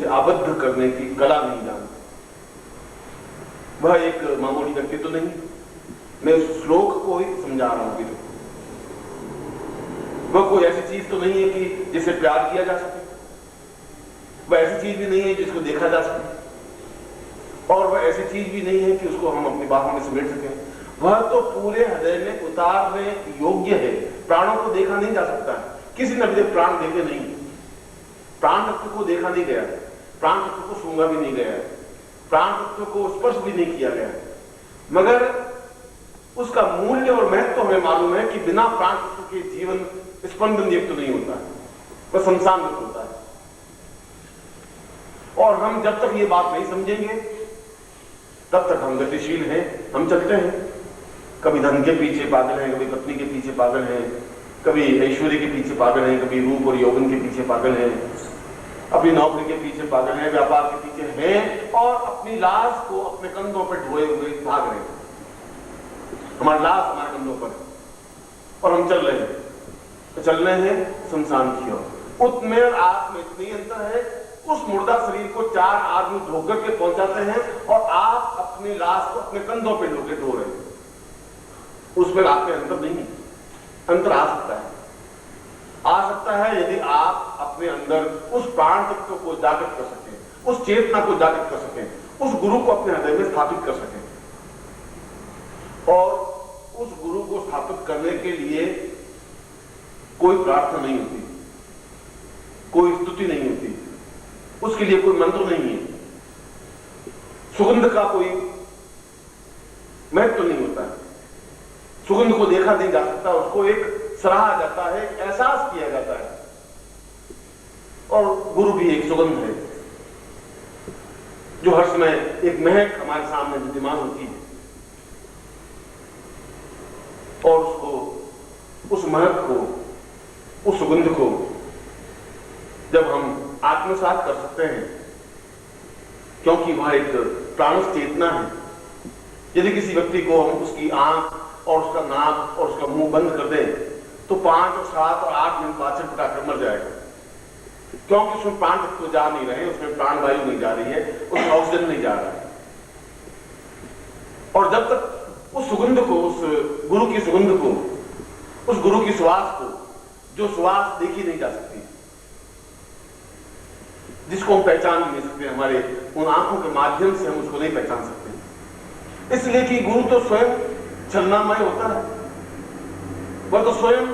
उसे आबद्ध करने की कला नहीं जानते। वह एक मामूली व्यक्ति तो नहीं, मैं उस श्लोक को ही समझा रहा हूं। वह कोई ऐसी चीज तो नहीं है कि जिसे प्यार किया जा सके, वह ऐसी चीज भी नहीं है जिसको देखा जा सके, और वह ऐसी चीज भी नहीं है कि उसको हम अपनी बाहों में समेट सकें। वह तो पूरे हृदय में उतारने योग्य है। प्राणों को देखा नहीं जा सकता है, किसी ने अभी तक प्राण देखे नहीं, प्राण तत्व को देखा नहीं गया, प्राण तत्व को सूंघा भी नहीं गया, प्राण तत्व को स्पर्श भी नहीं किया गया, मगर उसका मूल्य और महत्व हमें मालूम है कि बिना प्राण तत्व के जीवन स्पंदन युक्त नहीं होता है, वह शमशान युक्त होता है। और हम जब तक ये बात नहीं समझेंगे तब तक हम गतिशील हैं, हम चलते हैं। कभी धन के पीछे पागल हैं, कभी पत्नी के पीछे पागल हैं, कभी ऐश्वर्य के पीछे पागल हैं, कभी रूप और यौवन के पीछे पागल हैं, अपनी नौकरी के पीछे पागल हैं, व्यापार के पीछे हैं, और अपनी लाश को अपने कंधों पर ढोए हुए भाग रहे हैं। हमारी लाश हमारे कंधों पर, और हम चल रहे हैं, तो चल रहे हैं शमशान की ओर। उसमें और आप में इतनी अंतर है, उस मुर्दा शरीर को 4 आदमी ढोकर के पहुंचाते हैं और आप अपनी लाश को अपने कंधों पे ढोके ढो रहे हैं। उसमें आप में अंतर नहीं है। अंतर आ सकता है यदि आप अपने अंदर उस प्राण तत्व को जागृत कर सकें, उस चेतना को जागृत कर सकें, उस गुरु को अपने हृदय में स्थापित कर सकें। और उस गुरु को स्थापित करने के लिए कोई प्रार्थना नहीं होती, कोई स्तुति नहीं होती, उसके लिए कोई मंत्र नहीं है, सुगंध का कोई महत्व नहीं होता है, सुगंध को देखा नहीं जा सकता, उसको एक सराहा जाता है, एहसास किया जाता है। और गुरु भी एक सुगंध है जो हर समय एक महक हमारे सामने विद्यमान होती है, और उसको, उस महक को, उस सुगंध को जब हम आत्मसात कर सकते हैं, क्योंकि वह एक प्राणस्थ चेतना है। यदि किसी व्यक्ति को हम उसकी आंख और उसका नाक और उसका मुंह बंद कर दें तो 5 और 7 और 8 मिनट बाद छटपटाकर मर जाएगा, क्योंकि उसमें प्राण तत्व जा नहीं रहे, उसमें प्राण वायु नहीं जा रही है, उसमें ऑक्सीजन नहीं जा रहा है। और जब तक उस सुगंध को, उस गुरु की सुगंध को, उस गुरु की सुवास को, जो सुवास देखी नहीं जा सकती, जिसको हम पहचान नहीं सकते, हमारे उन आंखों के माध्यम से हम उसको नहीं पहचान सकते, इसलिए कि गुरु तो स्वयं छलनामय होता है। वह तो स्वयं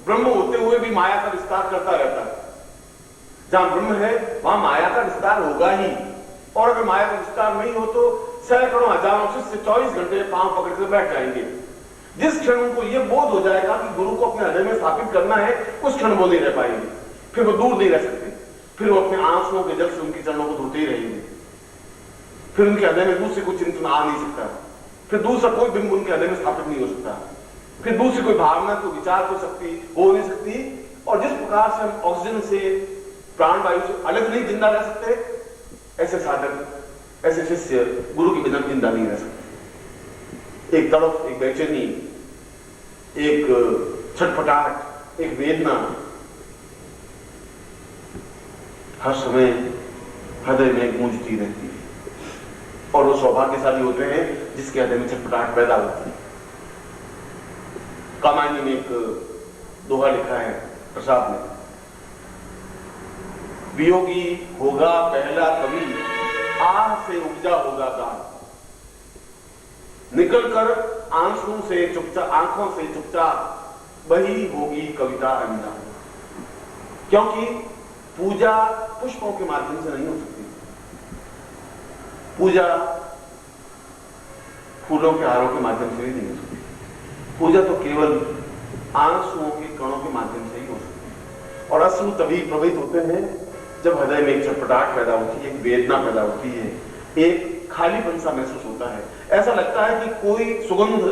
ब्रह्म होते हुए भी माया का विस्तार करता रहता है। जहां ब्रह्म है वहां माया का विस्तार होगा ही, और अगर माया का विस्तार नहीं हो तो सैकड़ों हजारों शिष्य 24 घंटे पांव पकड़ कर बैठ जाएंगे। जिस क्षण उनको यह बोध हो जाएगा कि गुरु को अपने हृदय में स्थापित करना है, उस क्षण वो नहीं रह पाएंगे, फिर वो दूर नहीं रह सकते, फिर वो अपने आंसुओं के जल से उनके चरणों को धोते ही रहेंगे, फिर उनके हृदय में दूसरे कोई चिंतन आ नहीं सकता, फिर दूसरा कोई बिंब उनके हृदय में स्थापित नहीं हो सकता, फिर दूसरी कोई भावना, कोई विचार, कोई शक्ति हो नहीं सकती। और जिस प्रकार से हम ऑक्सीजन से, प्राण वायु से अलग नहीं जिंदा रह सकते, ऐसे साधक, ऐसे शिष्य गुरु के बिना जिंदा नहीं रह सकते। एक तड़प, एक बेचैनी, एक छटपटाहट, एक वेदना हर समय हृदय में गूंजती रहती है, और वो सौभाग्यशाली होते हैं जिसके हृदय में छटपटाहट पैदा होती है। कामायनी में एक दोहा लिखा है प्रसाद ने, वियोगी होगा पहला कवि, आह से उपजा होगा गान, निकलकर आंसू से चुपचाप, आंखों से चुपचाप वही होगी कविता अंधा। क्योंकि पूजा पुष्पों के माध्यम से नहीं हो सकती, पूजा फूलों के हारों के माध्यम से भी नहीं हो सकती, पूजा तो केवल आंसुओं के कणों के माध्यम से ही हो सकती है। और अश्रु तभी प्रभावित होते हैं जब हृदय में एक छटपटाहट पैदा होती है, एक वेदना पैदा होती है, एक खालीपन सा महसूस होता है। ऐसा लगता है कि कोई सुगंध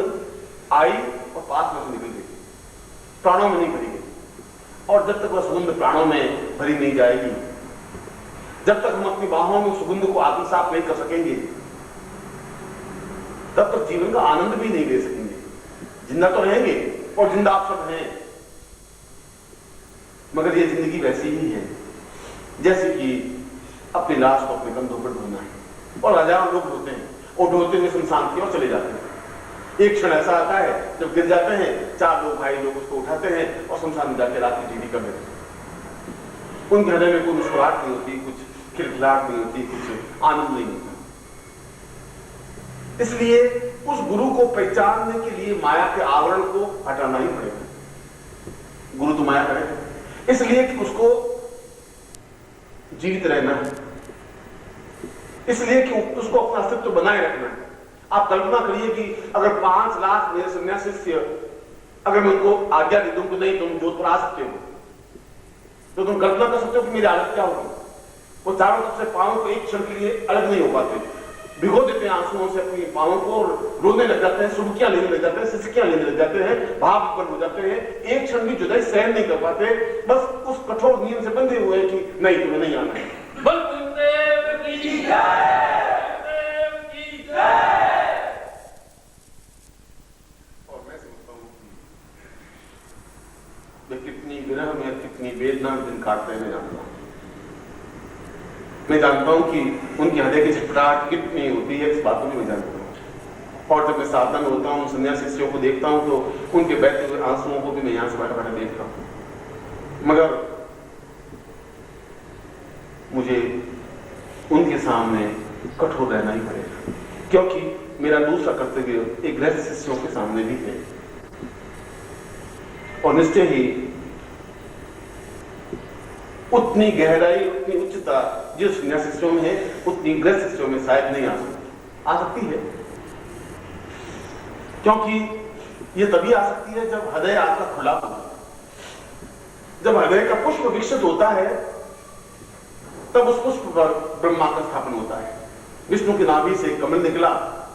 आई और पास में से निकल गई, प्राणों में नहीं भरी गई। और जब तक वह सुगंध प्राणों में भरी नहीं जाएगी, जब तक हम अपनी बाहों में सुगंध को आत्मसात नहीं कर सकेंगे, तब तक जीवन का आनंद भी नहीं ले सकेंगे। जिंदा तो रहेंगे, और जिंदा आप सब हैं, मगर ये जिंदगी वैसी ही है जैसे कि अपनी लाश को अपने कंधों पर ढोना है। और हजारों लोग ढोते हैं और ढोते हुए शमशान की ओर चले जाते हैं। एक क्षण ऐसा आता है जब गिर जाते हैं, 4 लोग भाई लोग उसको उठाते हैं और शमशान में जाके रात की ड्यूटी कर देते हैं। उनके हृदय में कोई मुस्कुराहट नहीं होती, कुछ खिलखिलाहट नहीं होती, कुछ आनंद नहीं होता। इसलिए उस गुरु को पहचानने के लिए माया के आवरण को हटाना ही पड़ेगा। गुरु तो माया करेगा, इसलिए कि उसको जीवित रहना है, इसलिए कि उसको अपना अस्तित्व बनाए रखना है। आप कल्पना करिए कि अगर 5 लाख मेरे सन्यासी शिष्य, अगर मैं उनको आज्ञा दे दूं कि नहीं तुम जोधपुर आ सकते हो, तो तुम कल्पना कर सकते हो कि मेरी हालत क्या होगी। वो चारों तरफ से पांवों को एक क्षण के लिए अलग नहीं हो पाते, भिगो देते हैं आंसुओं से अपनी पांवों को, रोने लग जाते हैं, सुबकियां लेने लग जाते हैं, सिसकियां लेने लग जाते हैं, भाव उत्पन्न हो जाते हैं, एक क्षण भी जुदाई सहन नहीं कर पाते, बस उस कठोर नियम से बंधे हुए हैं कि नहीं तुम्हें नहीं आना है। बलदेव की जय, बलदेव की जय। और मैं समझता हूं वे कितनी विरह में, कितनी वेदना दिन काटते हैं, मैं जानता हूं कि उनकी हृदय की छटपटाहट कितनी होती है, इस बात को भी मैं जानता हूं। और जब मैं सावधान होता हूं, सन्यासी शिष्यों को देखता हूं, तो उनके बहते हुए आंसुओं को भी मैं यहां से बैठा बैठा देखता हूं। मगर मुझे उनके सामने कठोर रहना ही पड़ेगा, क्योंकि मेरा दूसरा कर्तव्य एक गृहस्थ शिष्यों के सामने भी है। और निश्चय ही उतनी गहराई, उतनी उच्चता जो सन्यासी शिष्यों में है, उतनी गृहस्थ शिष्यों में शायद नहीं आ सकती है। क्योंकि ये तभी आ सकती है जब हृदय आपका खुला हो, जब हृदय का पुष्प विकसित होता है, तब उस पुष्प पर ब्रह्मा का स्थापन होता है। विष्णु की नाभि से कमल निकला,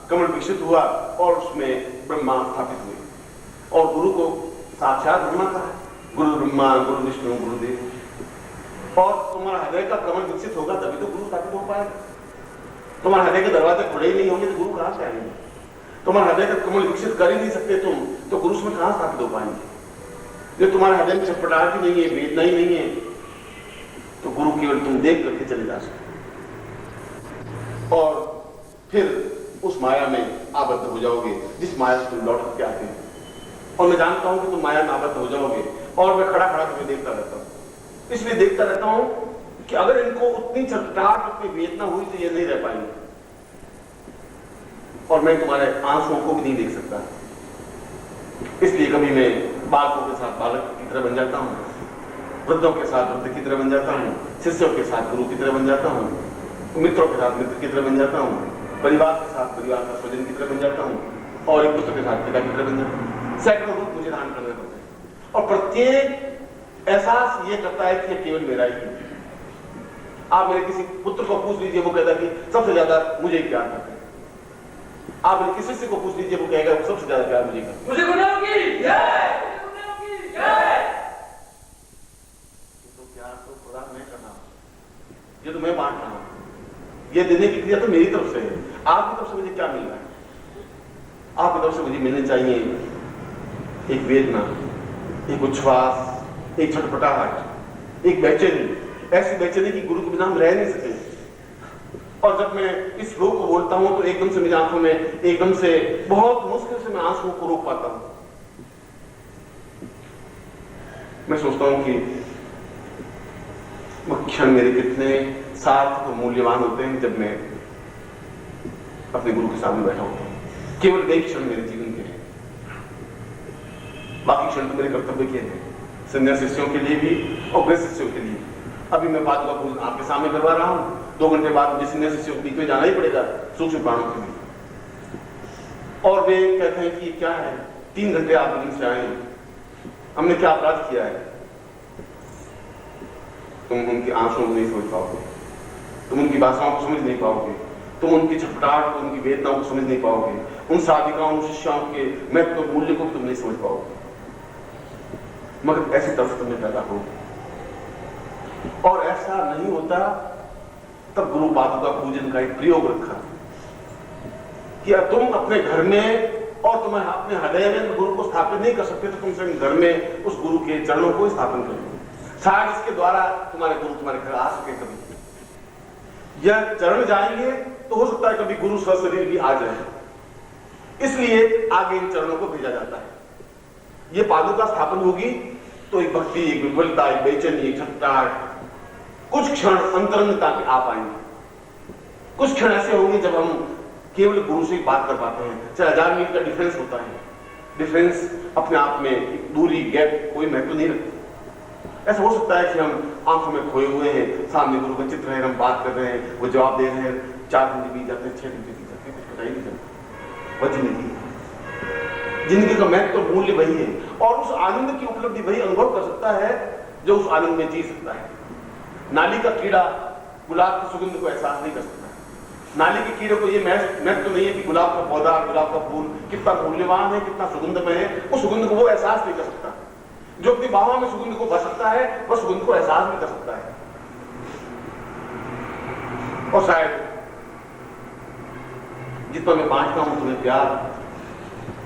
कमल विकसित हुआ और उसमें ब्रह्मा स्थापित हुए। और गुरु को साक्षात ब्रह्मा कहा, गुरु ब्रह्मा, गुरु विष्णु, गुरुदेव। और तुम्हारा हृदय का कमल विकसित होगा तभी तो गुरु स्थापित हो पाएगा। तुम्हारे हृदय के दरवाजे खुले ही नहीं होंगे तो गुरु कहां से आएंगे। तुम्हारे हृदय का कमल विकसित कर ही नहीं सकते तुम, तो गुरु उसमें कहां स्थापित हो पाएंगे। जो तुम्हारे हृदय में छटपटाहट ही नहीं है, वेदना ही नहीं है, तो गुरु केवल तुम देख करके चले जा सकते और फिर उस माया में आबद्ध हो जाओगे जिस माया से तुम लौट करके आते हो। और मैं जानता हूं कि तुम माया में आबद्ध हो जाओगे, और मैं खड़ा खड़ा तुम्हें देखता रहता हूं। इसलिए देखता रहता हूं कि अगर इनको उतनी छटपटाहट, उतनी वेदना हुई तो ये नहीं रह पाएंगे, और मैं तुम्हारे आंसुओं को भी नहीं देख सकता। इसलिए कभी मैं बालकों के साथ बालक की तरह बन जाता हूं, वृद्धों के साथ वृद्ध की तरह बन जाता हूं, शिष्यों के साथ गुरु की तरह बन जाता हूं, मित्रों के साथ मित्र की तरह बन जाता हूं, परिवार के साथ परिवार का स्वजन की तरह बन जाता हूं, और एक पुत्र के साथ पिता की तरह बन जाता हूं। सैकड़ों रूप मुझे धारण करने पड़ते हैं, और प्रत्येक एहसास ये करता है कि केवल मेरा ही है। आप मेरे किसी पुत्र को पूछ लीजिए, वो कहता है कि सबसे ज्यादा मुझे ही प्यार करता है। आप मेरे किसी से को पूछ लीजिए, वो कहेगा सबसे ज्यादा प्यार मुझे करता है। मुझे गुरुदेव की जय, गुरुदेव की जय। तो प्यार तो खुदा मैं कर रहा हूं, ये तो मैं बांट रहा हूं, ये देने की क्रिया तो मेरी तरफ से है। आपकी तरफ से मुझे क्या मिल रहा है? आपकी तरफ से मुझे मिलने चाहिए एक वेदना, एक उच्छ्वास, एक छटपटाहट, एक बेचैनी, ऐसी बेचैनी कि गुरु के बिना हम रह नहीं सके। और जब मैं इस श्लोक को बोलता हूं तो एकदम से मेरी आंखों में एकदम से बहुत मुश्किल से मैं आंसुओं को रोक पाता हूं। मैं सोचता हूं कि वो क्षण मेरे कितने सार्थक और मूल्यवान होते हैं जब मैं अपने गुरु के सामने बैठा होता हूं। केवल एक क्षण मेरे जीवन के हैं, बाकी क्षण तो मेरे कर्तव्य के हैं, सन्यासी शिष्यों के लिए भी और गृहस्थ शिष्यों के लिए। अभी मैं पादुका पूजन आपके सामने करवा रहा हूं, 2 घंटे बाद मुझे सन्यासी शिष्यों के बीच में जाना ही पड़ेगा, सूक्ष्म प्राणों के लिए। और वे कहते हैं कि क्या है, 3 घंटे आप दिन से आए, हमने क्या अपराध किया है? तुम उनकी आंसुओं को नहीं समझ पाओगे, तुम उनकी भाषाओं को समझ नहीं पाओगे, तुम उनकी छटपटाहट को, उनकी वेदनाओं को समझ नहीं पाओगे, उन साधिकाओं, उन शिष्याओं के महत्व मूल्य को तुम नहीं समझ पाओगे। मगर ऐसी तरफ तुम्हें पैदा हो, और ऐसा नहीं होता तब गुरु पादुका पूजन का एक प्रयोग रखा कि तुम अपने घर में और तुम्हें अपने हृदय में गुरु को स्थापित नहीं कर सकते, तो तुम स्वयं घर में उस गुरु के चरणों को स्थापन करो। शायद इसके द्वारा तुम्हारे गुरु तुम्हारे घर आ सके कभी। या चरण जाएंगे तो हो सकता है कभी गुरु सशरीर भी आ जाए, इसलिए आगे इन चरणों को भेजा जाता है। ये पादुका स्थापन होगी तो एक भक्ति, एक विफलता, एक बेचैनी, एक छटपटाहट, कुछ क्षण अंतरंगता के आ पाएंगे। कुछ क्षण ऐसे होंगे जब हम केवल गुरु से बात कर पाते हैं। चाहे 1000 मील का डिफरेंस होता है, डिफरेंस अपने आप में एक दूरी, गैप कोई महत्व नहीं रखती। ऐसा हो सकता है कि हम आंखों में खोए हुए हैं, सामने गुरु का चित्र है, हम बात कर रहे हैं, वो जवाब दे रहे हैं, 4 घंटे बीत जाते हैं, 6 घंटे बीत जाते हैं, कुछ पता ही नहीं चलता। वह जिंदगी का महत्व तो मूल्य वही है, और उस आनंद की उपलब्धि वही अनुभव कर सकता है जो उस आनंद में जी सकता है। नाली का कीड़ा गुलाब की सुगंध को एहसास नहीं कर सकता। नाली के कीड़े को ये महत्व तो नहीं है कि गुलाब का पौधा, गुलाब का फूल कितना मूल्यवान है, कितना सुगंधमय है, उस सुगंध को वो एहसास नहीं कर सकता। जो अपनी बाहों में सुगंध को भर सकता है, वह सुगंध को एहसास भी कर सकता है। और शायद जितना मैं बांटता हूं तुम्हें प्यार,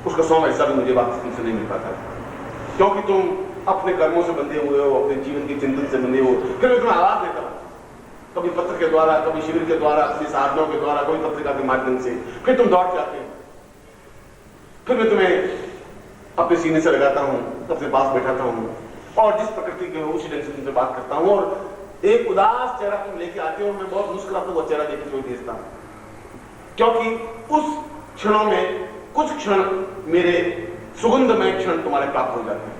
उसका 100वां हिस्सा भी मुझे वापस तुमसे नहीं मिल पाता, क्योंकि तुम अपने कर्मों से बंधे हुए हो, अपने जीवन के चिंतन से बंधे हो। फिर मैं तुम्हें आवाज देता हूं, कभी पत्र के द्वारा, कभी शिविर के द्वारा, अपनी साधनों के द्वारा, कोई पत्रिका के माध्यम से, फिर तुम दौड़ जाते हो। फिर मैं तुम्हें अपने सीने से लगाता हूं, अपने पास बैठाता हूं, और जिस प्रकृति के उसी ढंग से तुमसे बात करता हूं, और एक उदास चेहरा तुम लेके आते हो, और मैं बहुत मुस्कुराता हूं, वो चेहरा लेके तुम्हें भेजता हूं, क्योंकि उस क्षणों में कुछ क्षण मेरे सुगंधमय क्षण तुम्हारे प्राप्त हो जाते हैं,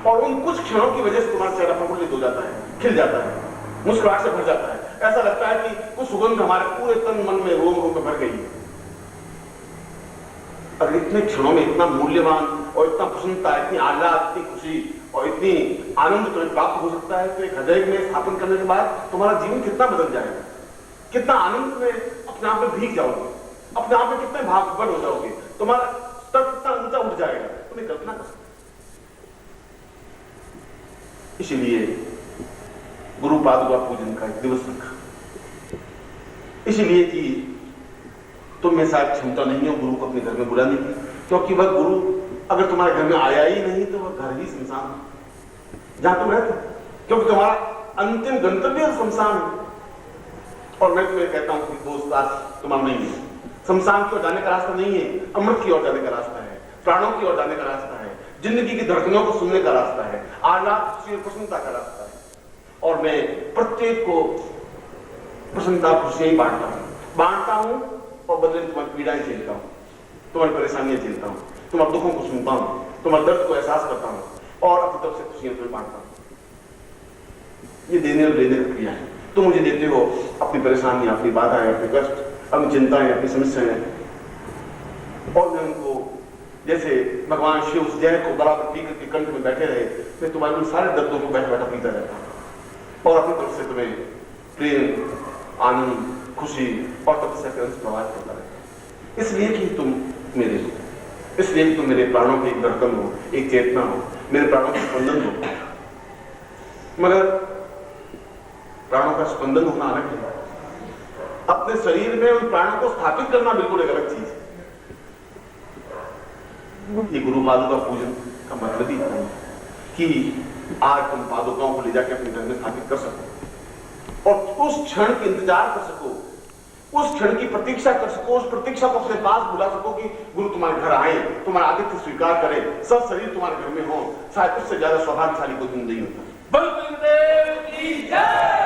और उन कुछ क्षणों की वजह से तुम्हारा चेहरा प्रफुल्लित हो जाता है, खिल जाता है, मुस्कुराहट से भर जाता है। ऐसा लगता है कि कुछ सुगंध हमारे पूरे तन मन में, रोम रोम में भर गई है। अगर इतने क्षणों में इतना मूल्यवान और इतना प्रसन्नता, इतनी आह्लाद, इतनी खुशी और इतनी आनंद तुम्हें प्राप्त हो सकता है, तो एक हृदय में स्थापन करने के बाद तुम्हारा जीवन कितना बदल जाएगा, कितना आनंद में अपने आप में भीग जाओगे, अपने आप में कितने भावुक हो जाओगे, तुम्हारा स्तर कितना ऊंचा उठ जाएगा, तुम्हें कल्पना कर सकते। इसीलिए गुरु पादुका पूजन का एक दिवस रखा, इसलिए कि तुम में शायद क्षमता नहीं हो गुरु को अपने घर में बुलाने की, क्योंकि वह गुरु अगर तुम्हारे घर में आया ही नहीं तो वह घर ही शमशान है जहां तुम रहते, क्योंकि तुम्हारा अंतिम गंतव्य शमशान है। और मैं तुम्हें कहता हूं कि दोस्त आज तुम्हारा नहीं है, शमशान की ओर जाने का रास्ता नहीं है, अमृत की ओर जाने का रास्ता है, प्राणों की ओर जाने का रास्ता है, जिंदगी की धड़कनों को सुनने का रास्ता है, आह्लाद, खुशी और प्रसन्नता का रास्ता है। और मैं प्रत्येक को प्रसन्नता, खुशियां ही बांटता हूं, और बदले में तुम्हारी पीड़ाएं झेलता हूं, तुम्हारी परेशानियां झेलता हूं, तुम्हारे दुखों को सुनता हूं, तुम्हारे दर्द को एहसास करता हूं, और अपनी तरफ से खुशियां तुम्हें बांटता हूं। ये देने और लेने की क्रिया है। तुम मुझे देते हो अपनी परेशानी, अपनी बाधाएं, अपने कष्ट, अपनी चिंताएं, अपनी समस्याएं, और मैं उनको जैसे भगवान शिव उस जहर को बराबर पी करके कंठ में बैठे रहे, मैं तुम्हारे उन सारे दर्दों को बैठा बैठा पीता रहता हूं, और अपनी तरफ से तुम्हें प्रेम, आनंद, खुशी और तपस्या के अंश प्रवाह करता रहता। इसलिए कि तुम मेरे हो, इसलिए कि तुम मेरे प्राणों की एक धड़कन हो, एक चेतना हो, मेरे प्राणों का स्पंदन हो। मगर प्राणों का स्पंदन होना अलग है, अपने शरीर में उन प्राणों को स्थापित करना बिल्कुल एक अलग चीज है। ये गुरु पादुका पूजन का मतलब ही है कि आज तुम पादुकाओं को ले जाकर अपने घर में स्थापित कर सको, और उस क्षण के इंतजार कर सको, उस क्षण की प्रतीक्षा कर सको, उस प्रतीक्षा को अपने पास बुला सको कि गुरु तुम्हारे घर आए, तुम्हारा आतिथ्य स्वीकार करे, सब शरीर तुम्हारे घर में हो। शायद उससे ज्यादा सौभाग्यशाली कोई दिन नहीं होता। बल गुरुदेव की जय।